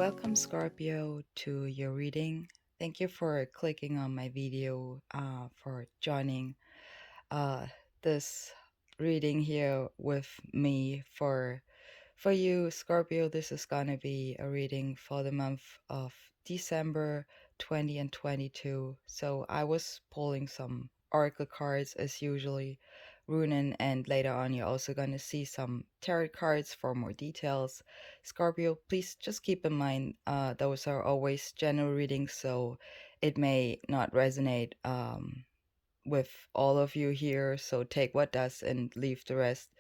Welcome, Scorpio, to your reading. Thank you for clicking on my video, for joining uh, this reading here with me. For you, Scorpio, this is gonna be a reading for the month of December 20 and 22. So I was pulling some oracle cards as usually, runen, and later on you're also gonna see some tarot cards for more details. Scorpio, please just keep in mind those are always general readings, so it may not resonate with all of you here. So take what does and leave the rest.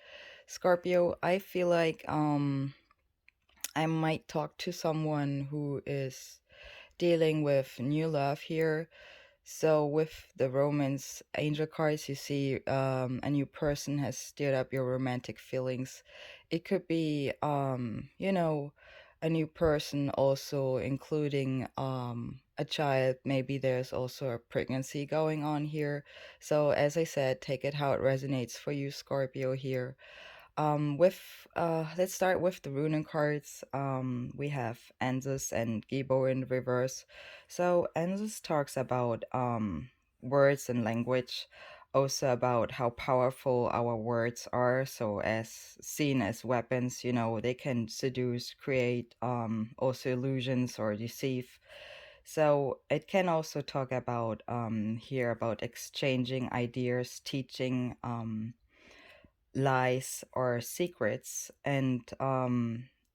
Scorpio, I feel like I might talk to someone who is dealing with new love here. So with the romance angel cards, you see a new person has stirred up your romantic feelings. It could be a new person also including a child. Maybe there's also a pregnancy going on here. So as I said, take it how it resonates for you, Scorpio here. With let's start with the runic cards. We have Anzus and Gibo in reverse. So Anzus talks about words and language, also about how powerful our words are. So as seen as weapons, they can seduce, create also illusions or deceive. So it can also talk about here about exchanging ideas, teaching lies or secrets, and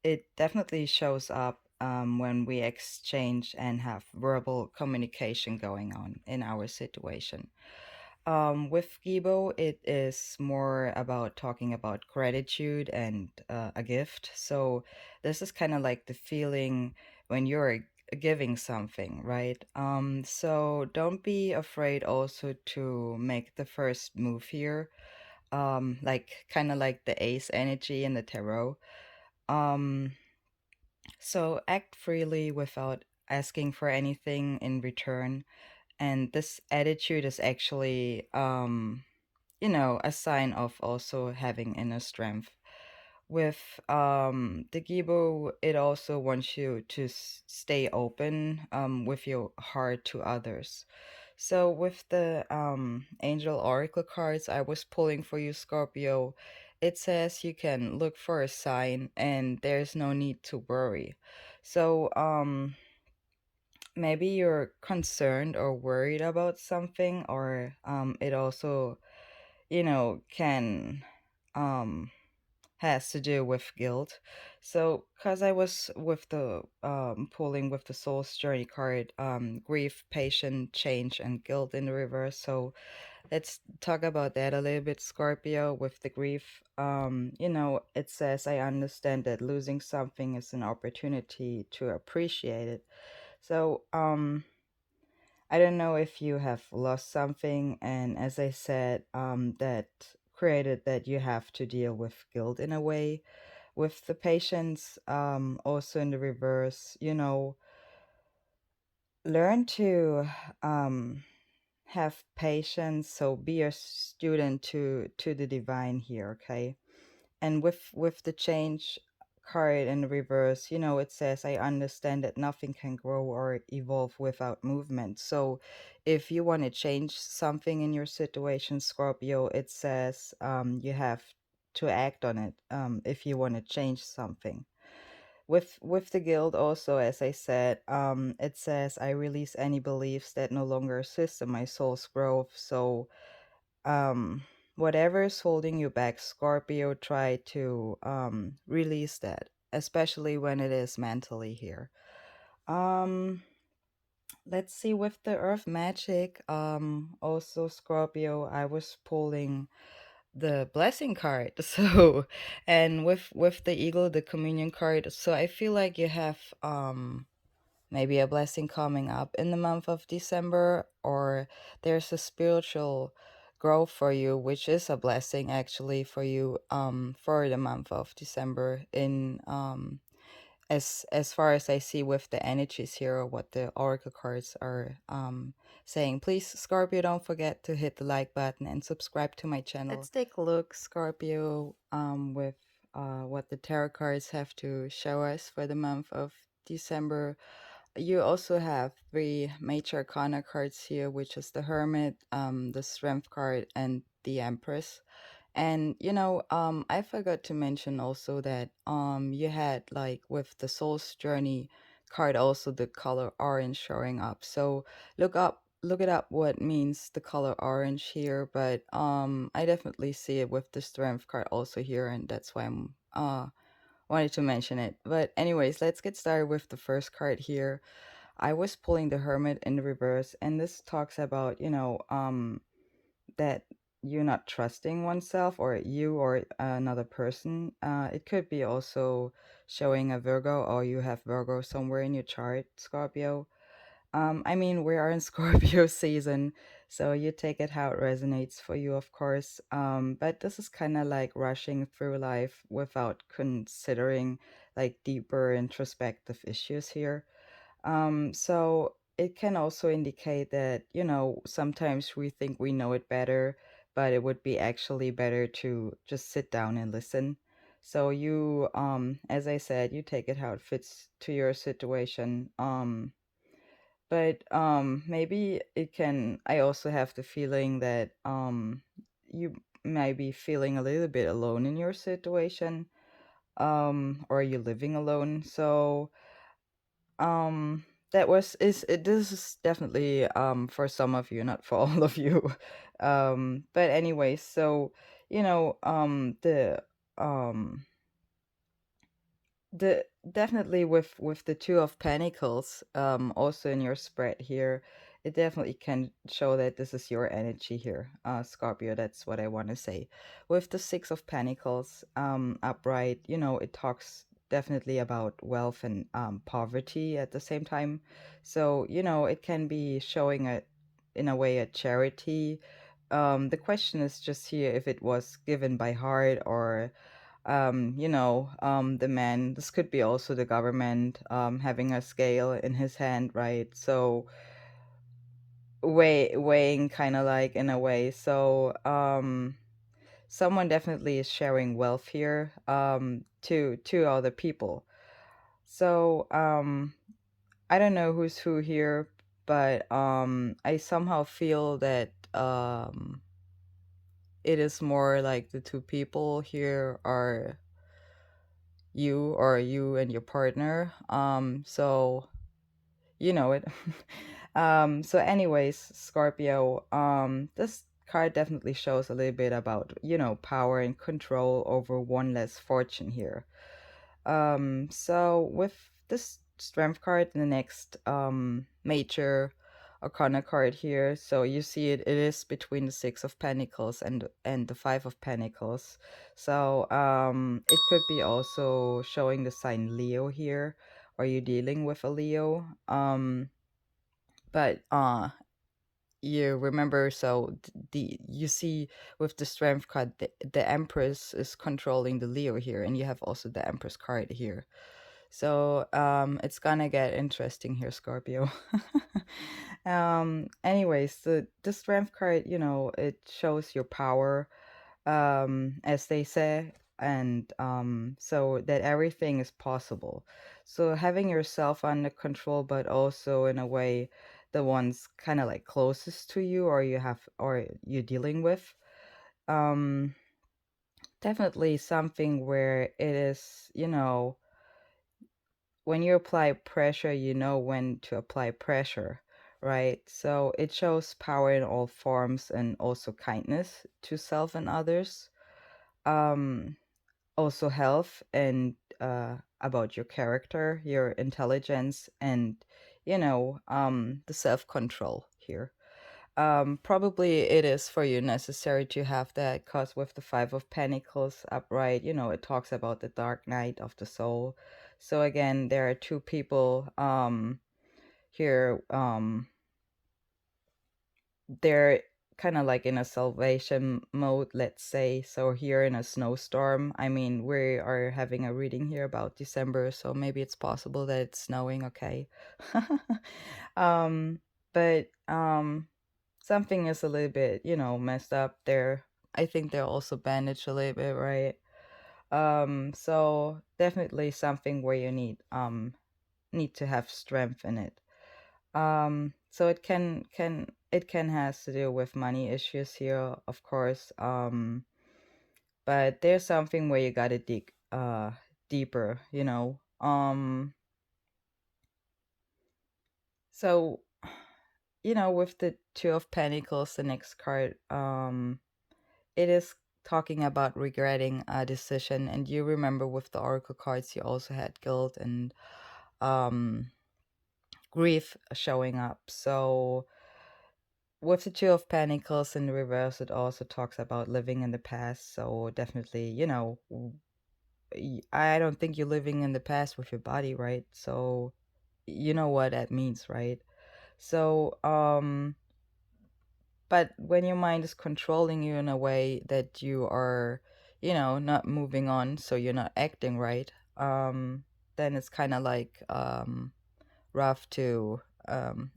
it definitely shows up when we exchange and have verbal communication going on in our situation. With Gibo, it is more about talking about gratitude and a gift. So this is kind of like the feeling when you're giving something, right? So don't be afraid also to make the first move here, like kind of like the ace energy in the tarot. um so act freely without asking for anything in return, and this attitude is actually a sign of also having inner strength. With the Gibo, it also wants you to stay open with your heart to others. So with the angel oracle cards I was pulling for you, Scorpio, it says you can look for a sign and there's no need to worry. So maybe you're concerned or worried about something, or it also can um has to do with guilt. So, because I was with the pulling with the Soul's Journey card, grief, patience, change, and guilt in the reverse. So, let's talk about that a little bit, Scorpio. With the grief, it says, I understand that losing something is an opportunity to appreciate it. So, I don't know if you have lost something, and as I said, that created that you have to deal with guilt in a way. With the patients, also in the reverse, learn to um have patience. So be a student to the divine here, okay? And with the change card in the reverse, it says, I understand that nothing can grow or evolve without movement. So if you want to change something in your situation, Scorpio, it says you have to act on it, if you want to change something. With the guild also, as I said, it says, I release any beliefs that no longer assist in my soul's growth. So um whatever is holding you back, Scorpio, try to release that, especially when it is mentally here. um let's see, with the earth magic, also, Scorpio, I was pulling the blessing card. So, and with the eagle, the communion card. So I feel like you have maybe a blessing coming up in the month of December, or there's a spiritual growth for you, which is a blessing actually for you for the month of December. In as far as I see with the energies here, or what the oracle cards are saying. Please, Scorpio, don't forget to hit the like button and subscribe to my channel. Let's take a look, Scorpio, with what the tarot cards have to show us for the month of December. You also have three major arcana cards here, which is the Hermit, the Strength card, and the Empress. And I forgot to mention also that you had like with the Soul's Journey card also the color orange showing up. So look it up what means the color orange here, but I definitely see it with the Strength card also here, and that's why I'm wanted to mention it. But anyways, let's get started with the first card here. I was pulling the Hermit in reverse, and this talks about, that you're not trusting oneself or you or another person. It could be also showing a Virgo, or you have Virgo somewhere in your chart, Scorpio. I mean, we are in Scorpio season, so you take it how it resonates for you, of course. But this is kind of like rushing through life without considering like deeper introspective issues here. So it can also indicate that, sometimes we think we know it better, but it would be actually better to just sit down and listen. So you, as I said, you take it how it fits to your situation. But maybe it can, I also have the feeling that you might be feeling a little bit alone in your situation, or are you living alone? So that was is it, this is definitely for some of you, not for all of you. But anyway, so um the definitely with the two of pentacles also in your spread here, it definitely can show that this is your energy here, Scorpio. That's what I want to say. With the six of pentacles upright, it talks definitely about wealth and poverty at the same time. So it can be showing a in a way a charity. The question is just here if it was given by heart, or the man, this could be also the government having a scale in his hand, right? So weighing kind of like in a way. So someone definitely is sharing wealth here to other people. So I don't know who's who here, but I somehow feel that it is more like the two people here are you, or you and your partner. So you know it. So anyways, Scorpio, this card definitely shows a little bit about, power and control over one less fortune here. So with this strength card, the next major arcana card here, so you see it is between the six of pentacles and the five of pentacles. So it could be also showing the sign Leo here. Are you dealing with a Leo? But you remember, so the you see with the strength card, the Empress is controlling the Leo here, and you have also the Empress card here. So it's gonna get interesting here, Scorpio. Anyways, the strength card, it shows your power, as they say, and so that everything is possible. So having yourself under control, but also in a way, the ones kind of like closest to you, or you're dealing with, um, definitely something where it is, when you apply pressure, you know when to apply pressure, right? So it shows power in all forms, and also kindness to self and others. Um, Also health, and about your character, your intelligence, and the self-control here. Probably it is for you necessary to have that, because with the five of pentacles upright, it talks about the dark night of the soul. So again, there are two people here. They're kind of like in a salvation mode, let's say. So here in a snowstorm, I mean, we are having a reading here about December, so maybe it's possible that it's snowing, okay? um but something is a little bit, messed up there. I think they're also bandaged a little bit, right? So definitely something where you need need to have strength in it. So it can has to do with money issues here, of course. But there's something where you gotta dig deeper, you know. So with the Two of Pentacles, the next card, it is talking about regretting a decision. And you remember with the Oracle cards, you also had guilt and um grief showing up. So with the Two of Pentacles in the reverse, it also talks about living in the past. So definitely, I don't think you're living in the past with your body, right? So you know what that means, right? So but when your mind is controlling you in a way that you are, not moving on, so you're not acting right, then it's kind of like rough to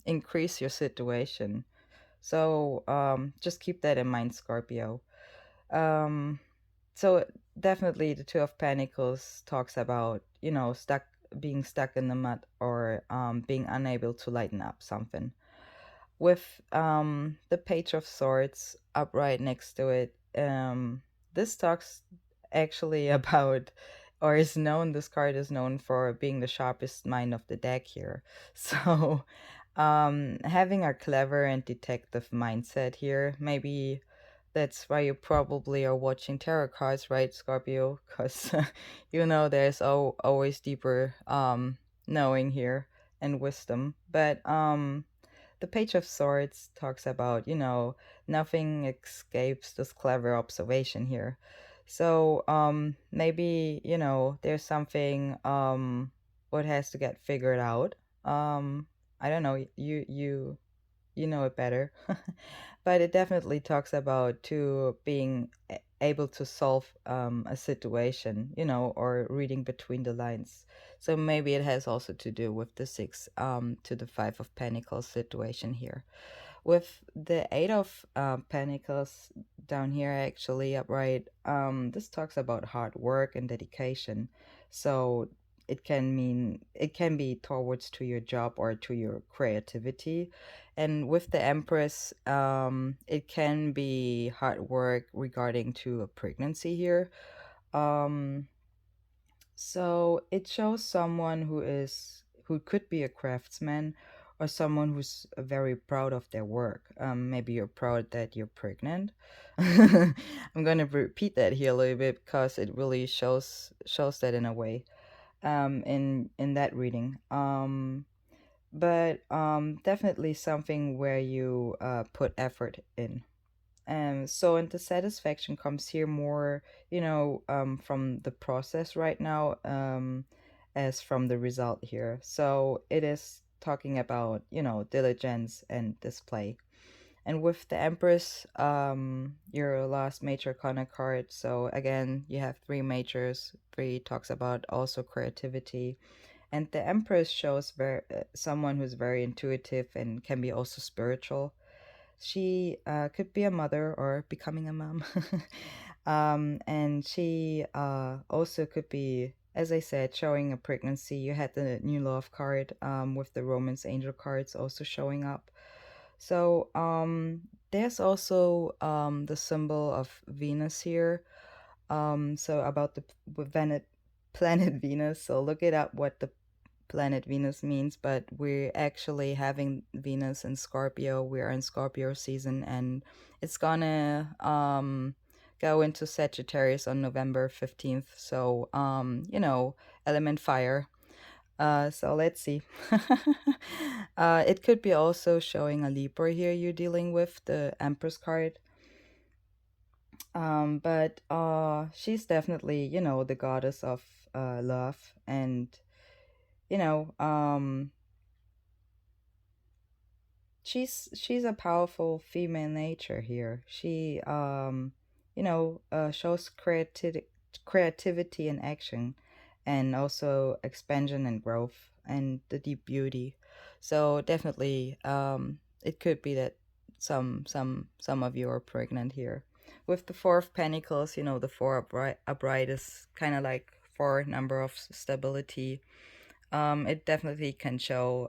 increase your situation. So just keep that in mind, Scorpio. Um, so definitely the Two of Pentacles talks about, being stuck in the mud, or being unable to lighten up something. With the Page of Swords up right next to it, this talks actually about, or is known, this card is known for being the sharpest mind of the deck here. So having a clever and detective mindset here. Maybe that's why you probably are watching tarot cards, right, Scorpio? Because there's always deeper knowing here and wisdom. But the Page of Swords talks about, nothing escapes this clever observation here. So maybe, there's something what has to get figured out. I don't know, you know it better. But it definitely talks about to being able to solve a situation, or reading between the lines. So maybe it has also to do with the six to the Five of Pentacles situation here. With the Eight of Pentacles down here, actually upright, this talks about hard work and dedication. So it can be towards to your job or to your creativity. And with the Empress, it can be hard work regarding to a pregnancy here. um so it shows someone who could be a craftsman, or someone who's very proud of their work. Maybe you're proud that you're pregnant. I'm gonna repeat that here a little bit because it really shows that in a way, in that reading. But definitely something where you put effort in. So and the satisfaction comes here more, from the process right now, as from the result here. So it is talking about, diligence and display. And with the Empress, your last major arcana card. So again, you have three majors. Three talks about also creativity, and the Empress shows someone who's very intuitive and can be also spiritual. She could be a mother or becoming a mom. And she also could be, as I said, showing a pregnancy. You had the New Love card, with the Romance Angel cards also showing up. So there's also the symbol of Venus here. So about the planet Venus. So look it up what the planet Venus means, but we're actually having Venus in Scorpio. We are in Scorpio season, and it's gonna go into Sagittarius on November 15th. So element fire. So let's see. It could be also showing a Libra here you're dealing with, the Empress card. But she's definitely, the goddess of love, and you know, she's a powerful female nature here. She shows creativity and action, and also expansion and growth and the deep beauty. So definitely it could be that some of you are pregnant here. With the Four of Pentacles, the four upright is kind of like four number of stability. It definitely can show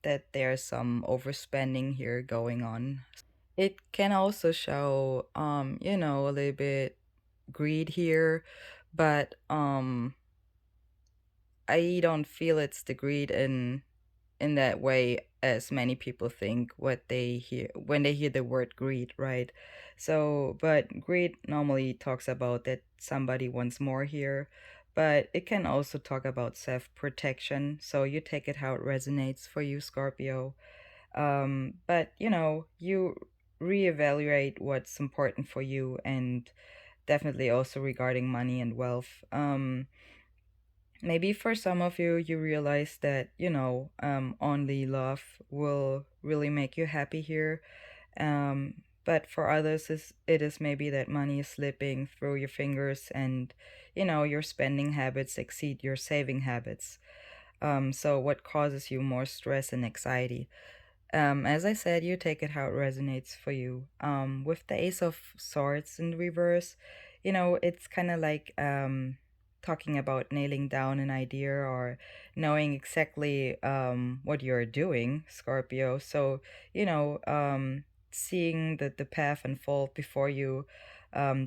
that there's some overspending here going on. It can also show, a little bit greed here, but I don't feel it's the greed in that way as many people think what they hear when they hear the word greed, right? So, but greed normally talks about that somebody wants more here, but it can also talk about self-protection. So you take it how it resonates for you, Scorpio. But you reevaluate what's important for you, and definitely also regarding money and wealth. Maybe for some of you, you realize that, only love will really make you happy here. But for others, it is maybe that money is slipping through your fingers, and, your spending habits exceed your saving habits. So what causes you more stress and anxiety? As I said, you take it how it resonates for you. With the Ace of Swords in reverse, it's kind of like talking about nailing down an idea or knowing exactly what you're doing, Scorpio. So, seeing the path unfold before you,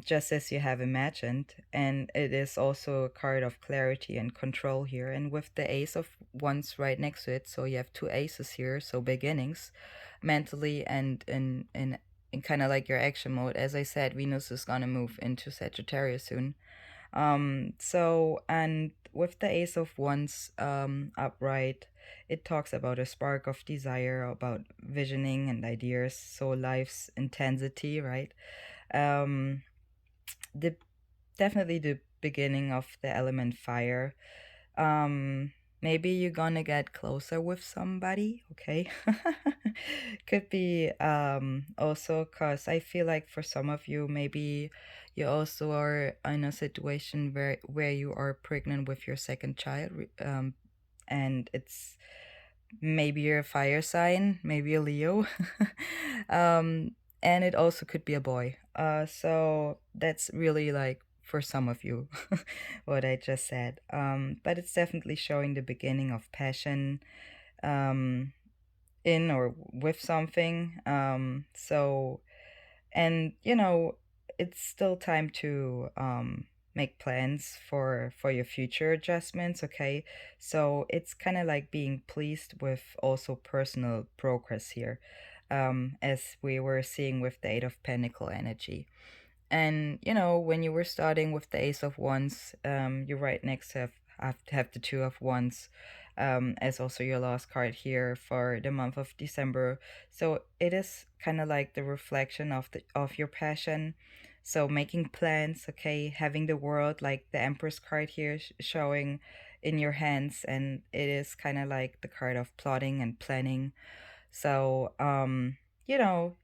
just as you have imagined. And it is also a card of clarity and control here. And with the Ace of Wands right next to it, so you have two aces here, so beginnings, mentally and in kind of like your action mode. As I said, Venus is gonna move into Sagittarius soon. So, and with the Ace of Wands upright, it talks about a spark of desire, about visioning and ideas, so life's intensity, right? Um, the Definitely the beginning of the element fire. Maybe you're gonna get closer with somebody, okay? Could be also because I feel like for some of you, maybe you also are in a situation where you are pregnant with your second child, and it's maybe you're a fire sign, maybe a Leo. um, and it also could be a boy. So that's really like for some of you what I just said. But it's definitely showing the beginning of passion um, in or with something. So and it's still time to make plans for your future adjustments, okay? So it's kind of like being pleased with also personal progress here, as we were seeing with the Eight of Pentacle energy. And when you were starting with the Ace of Wands, you right next have the Two of Wands, as also your last card here for the month of December. So it is kind of like the reflection of your passion. So making plans, okay, having the world like the Empress card here showing in your hands, and it is kind of like the card of plotting and planning. So,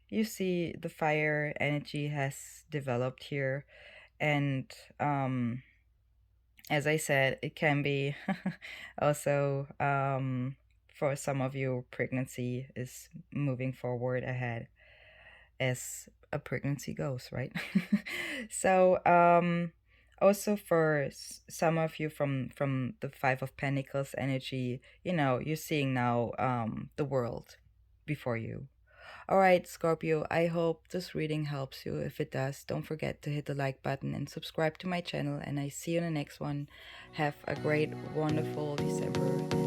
you see the fire energy has developed here. And as I said, it can be also for some of you, pregnancy is moving forward ahead as a pregnancy goes, right? So, also for some of you from the Five of Pentacles energy, you're seeing now the world before you. All right, Scorpio, I hope this reading helps you. If it does, don't forget to hit the like button and subscribe to my channel, and I see you in the next one. Have a great, wonderful December.